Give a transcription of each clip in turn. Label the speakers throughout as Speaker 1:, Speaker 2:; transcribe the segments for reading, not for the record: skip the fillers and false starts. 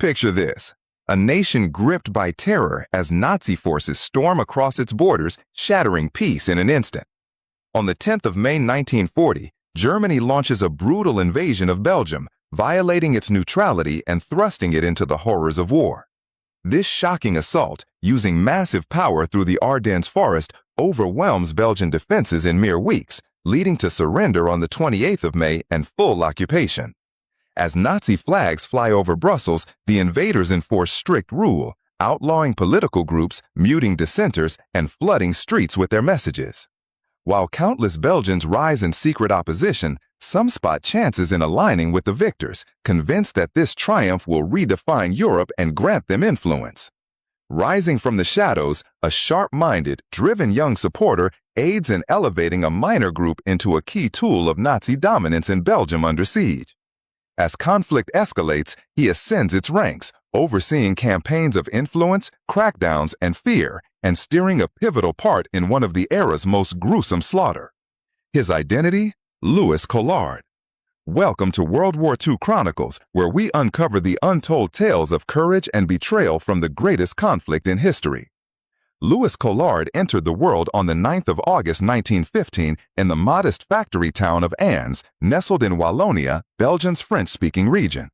Speaker 1: Picture this: a nation gripped by terror as Nazi forces storm across its borders, shattering peace in an instant. On the 10th of May 1940, Germany launches a brutal invasion of Belgium, violating its neutrality and thrusting it into the horrors of war. This shocking assault, using massive power through the Ardennes forest, overwhelms Belgian defenses in mere weeks, leading to surrender on the 28th of May and full occupation. As Nazi flags fly over Brussels, the invaders enforce strict rule, outlawing political groups, muting dissenters, and flooding streets with their messages. While countless Belgians rise in secret opposition, some spot chances in aligning with the victors, convinced that this triumph will redefine Europe and grant them influence. Rising from the shadows, a sharp-minded, driven young supporter aids in elevating a minor group into a key tool of Nazi dominance in Belgium under siege. As conflict escalates, he ascends its ranks, overseeing campaigns of influence, crackdowns, and fear, and steering a pivotal part in one of the era's most gruesome slaughter. His identity? Louis Collard. Welcome to World War II Chronicles, where we uncover the untold tales of courage and betrayal from the greatest conflict in history. Louis Collard entered the world on the 9th of August 1915 in the modest factory town of Ans, nestled in Wallonia, Belgium's French-speaking region.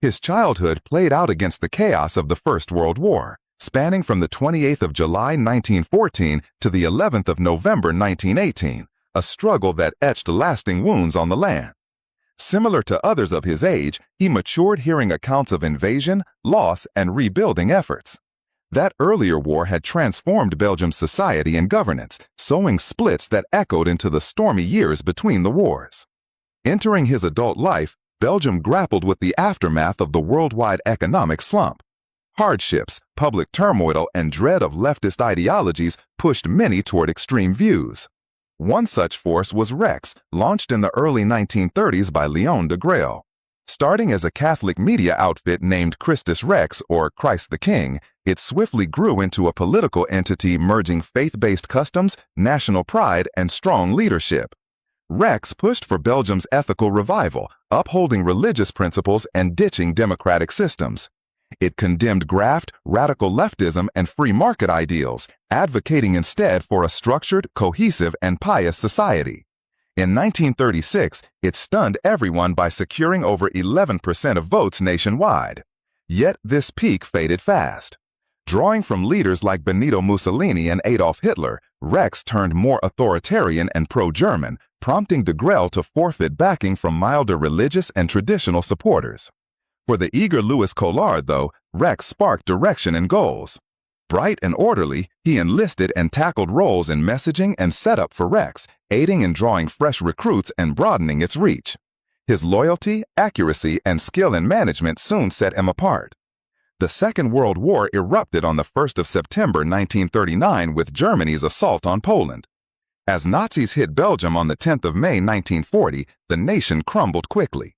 Speaker 1: His childhood played out against the chaos of the First World War, spanning from the 28th of July 1914 to the 11th of November 1918, a struggle that etched lasting wounds on the land. Similar to others of his age, he matured hearing accounts of invasion, loss, and rebuilding efforts. That earlier war had transformed Belgium's society and governance, sowing splits that echoed into the stormy years between the wars. Entering his adult life, Belgium grappled with the aftermath of the worldwide economic slump. Hardships, public turmoil, and dread of leftist ideologies pushed many toward extreme views. One such force was Rex, launched in the early 1930s by Léon de Grael. Starting as a Catholic media outfit named Christus Rex, or Christ the King, it swiftly grew into a political entity merging faith-based customs, national pride, and strong leadership. Rex pushed for Belgium's ethical revival, upholding religious principles and ditching democratic systems. It condemned graft, radical leftism, and free market ideals, advocating instead for a structured, cohesive, and pious society. In 1936, it stunned everyone by securing over 11% of votes nationwide. Yet this peak faded fast. Drawing from leaders like Benito Mussolini and Adolf Hitler, Rex turned more authoritarian and pro-German, prompting de Grael to forfeit backing from milder religious and traditional supporters. For the eager Louis Collard, though, Rex sparked direction and goals. Bright and orderly, he enlisted and tackled roles in messaging and setup for Rex, aiding in drawing fresh recruits and broadening its reach. His loyalty, accuracy, and skill in management soon set him apart. The Second World War erupted on the 1st of September 1939 with Germany's assault on Poland. As Nazis hit Belgium on the 10th of May 1940, the nation crumbled quickly.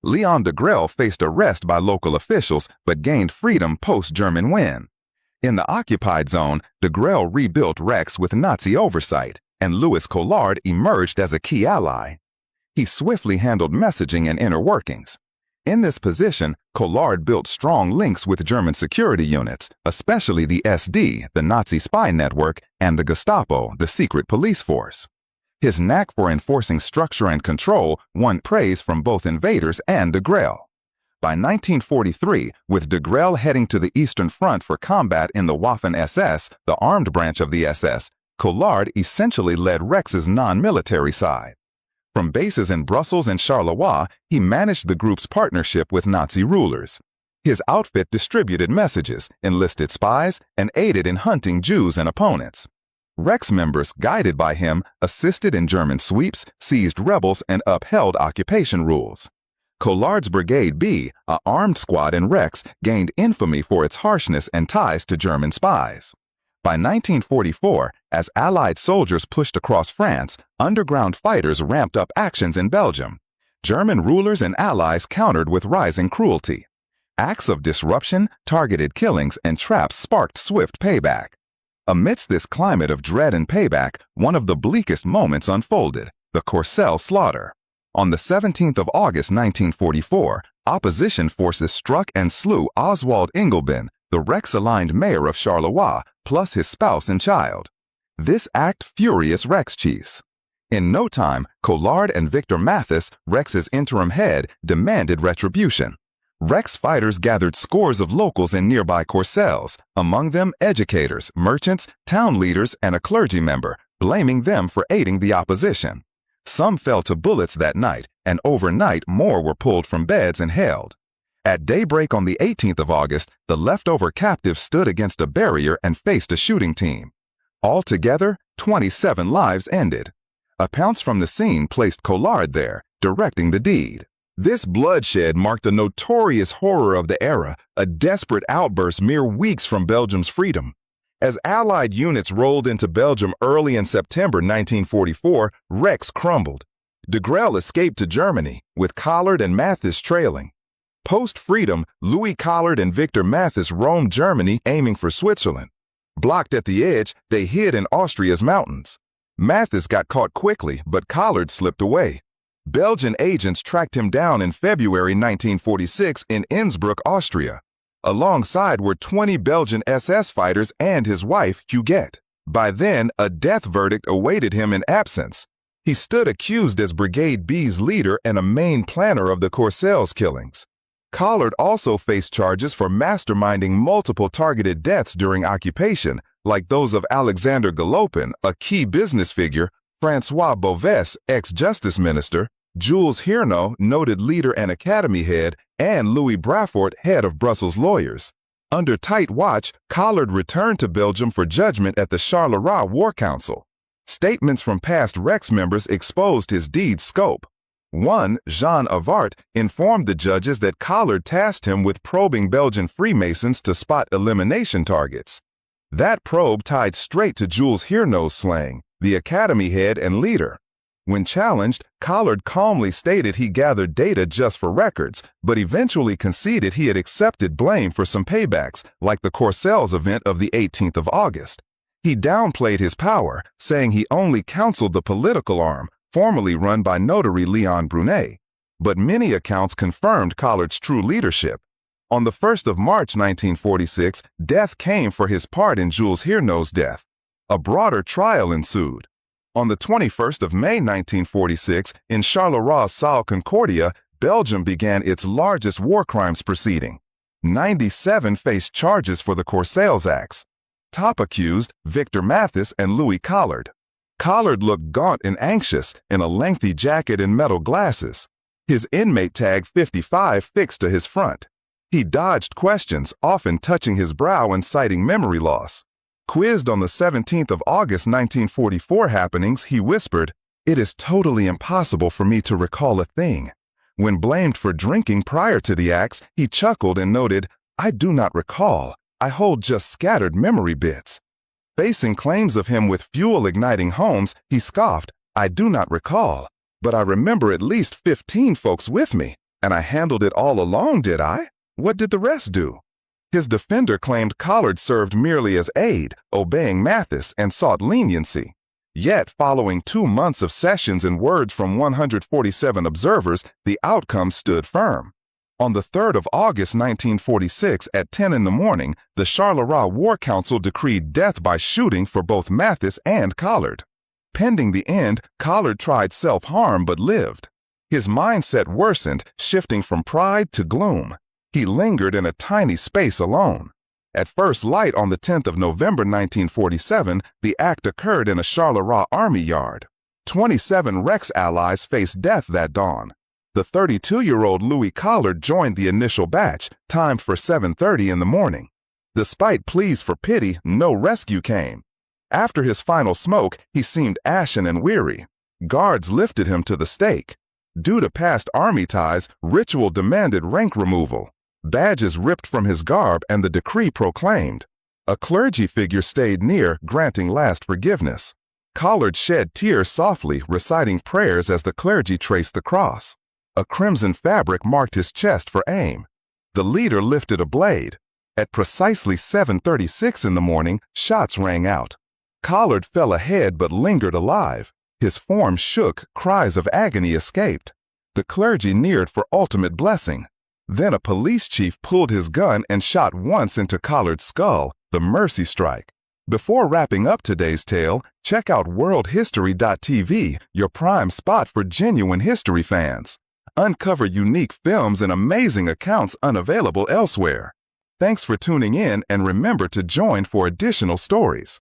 Speaker 1: Léon de Grael faced arrest by local officials but gained freedom post-German win. In the occupied zone, de Grael rebuilt Rex with Nazi oversight, and Louis Collard emerged as a key ally. He swiftly handled messaging and inner workings. In this position, Collard built strong links with German security units, especially the SD, the Nazi spy network, and the Gestapo, the secret police force. His knack for enforcing structure and control won praise from both invaders and de Grael. By 1943, with de Grael heading to the Eastern Front for combat in the Waffen-SS, the armed branch of the SS, Collard essentially led Rex's non-military side. From bases in Brussels and Charleroi, he managed the group's partnership with Nazi rulers. His outfit distributed messages, enlisted spies, and aided in hunting Jews and opponents. Rex members, guided by him, assisted in German sweeps, seized rebels, and upheld occupation rules. Collard's Brigade B, an armed squad in Rex, gained infamy for its harshness and ties to German spies. By 1944, as Allied soldiers pushed across France, underground fighters ramped up actions in Belgium. German rulers and allies countered with rising cruelty. Acts of disruption, targeted killings, and traps sparked swift payback. Amidst this climate of dread and payback, one of the bleakest moments unfolded, the Courcelles slaughter. On the 17th of August 1944, opposition forces struck and slew Oswald Engelben, the Rex-aligned mayor of Charleroi, plus his spouse and child. This act furious Rex chiefs. In no time, Collard and Victor Mathis, Rex's interim head, demanded retribution. Rex fighters gathered scores of locals in nearby Courcelles, among them educators, merchants, town leaders, and a clergy member, blaming them for aiding the opposition. Some fell to bullets that night, and overnight more were pulled from beds and held. At daybreak on the 18th of August, the leftover captives stood against a barrier and faced a shooting team. Altogether, 27 lives ended. Accounts from the scene placed Collard there, directing the deed. This bloodshed marked a notorious horror of the era, a desperate outburst mere weeks from Belgium's freedom. As Allied units rolled into Belgium early in September 1944, Rex crumbled. De Grelle escaped to Germany, with Collard and Mathis trailing. Post-freedom, Louis Collard and Victor Mathis roamed Germany aiming for Switzerland. Blocked at the edge, they hid in Austria's mountains. Mathis got caught quickly, but Collard slipped away. Belgian agents tracked him down in February 1946 in Innsbruck, Austria. Alongside were 20 Belgian SS fighters and his wife, Huguette. By then, a death verdict awaited him in absence. He stood accused as Brigade B's leader and a main planner of the Courcelles killings. Collard also faced charges for masterminding multiple targeted deaths during occupation, like those of Alexander Galopin, a key business figure, François Beauvais, ex-justice minister, Jules Hirno, noted leader and academy head, and Louis Brafort, head of Brussels lawyers. Under tight watch, Collard returned to Belgium for judgment at the Charleroi War Council. Statements from past Rex members exposed his deed's scope. One, Jean Avart, informed the judges that Collard tasked him with probing Belgian Freemasons to spot elimination targets. That probe tied straight to Jules Hirno's slang, the academy head and leader. When challenged, Collard calmly stated he gathered data just for records, but eventually conceded he had accepted blame for some paybacks, like the Courcelles event of the 18th of August. He downplayed his power, saying he only counseled the political arm, formerly run by notary Leon Brunet. But many accounts confirmed Collard's true leadership. On the 1st of March 1946, death came for his part in Jules Hirno's death. A broader trial ensued. On the 21st of May 1946, in Charleroi Salle Concordia, Belgium began its largest war crimes proceeding. 97 faced charges for the Courcelles acts. Top accused, Victor Mathis and Louis Collard. Collard looked gaunt and anxious in a lengthy jacket and metal glasses. His inmate tag 55 fixed to his front. He dodged questions, often touching his brow and citing memory loss. Quizzed on the 17th of August 1944 happenings, he whispered, "It is totally impossible for me to recall a thing." When blamed for drinking prior to the acts, he chuckled and noted, "I do not recall. I hold just scattered memory bits." Facing claims of him with fuel-igniting homes, he scoffed, "I do not recall, but I remember at least 15 folks with me, and I handled it all alone, did I? What did the rest do?" His defender claimed Collard served merely as aide, obeying Mathis, and sought leniency. Yet, following 2 months of sessions and words from 147 observers, the outcome stood firm. On the 3rd of August 1946 at 10 in the morning, the Charleroi War Council decreed death by shooting for both Mathis and Collard. Pending the end, Collard tried self-harm but lived. His mindset worsened, shifting from pride to gloom. He lingered in a tiny space alone. At first light on the 10th of November 1947, the act occurred in a Charleroi army yard. 27 Rex allies faced death that dawn. The 32-year-old Louis Collard joined the initial batch, timed for 7:30 in the morning. Despite pleas for pity, no rescue came. After his final smoke, he seemed ashen and weary. Guards lifted him to the stake. Due to past army ties, ritual demanded rank removal. Badges ripped from his garb and the decree proclaimed. A clergy figure stayed near, granting last forgiveness. Collard shed tears softly, reciting prayers as the clergy traced the cross. A crimson fabric marked his chest for aim. The leader lifted a blade. At precisely 7:36 in the morning, shots rang out. Collard fell ahead but lingered alive. His form shook, cries of agony escaped. The clergy neared for ultimate blessing. Then a police chief pulled his gun and shot once into Collard's skull, the mercy strike. Before wrapping up today's tale, check out worldhistory.tv, your prime spot for genuine history fans. Uncover unique films and amazing accounts unavailable elsewhere. Thanks for tuning in, and remember to join for additional stories.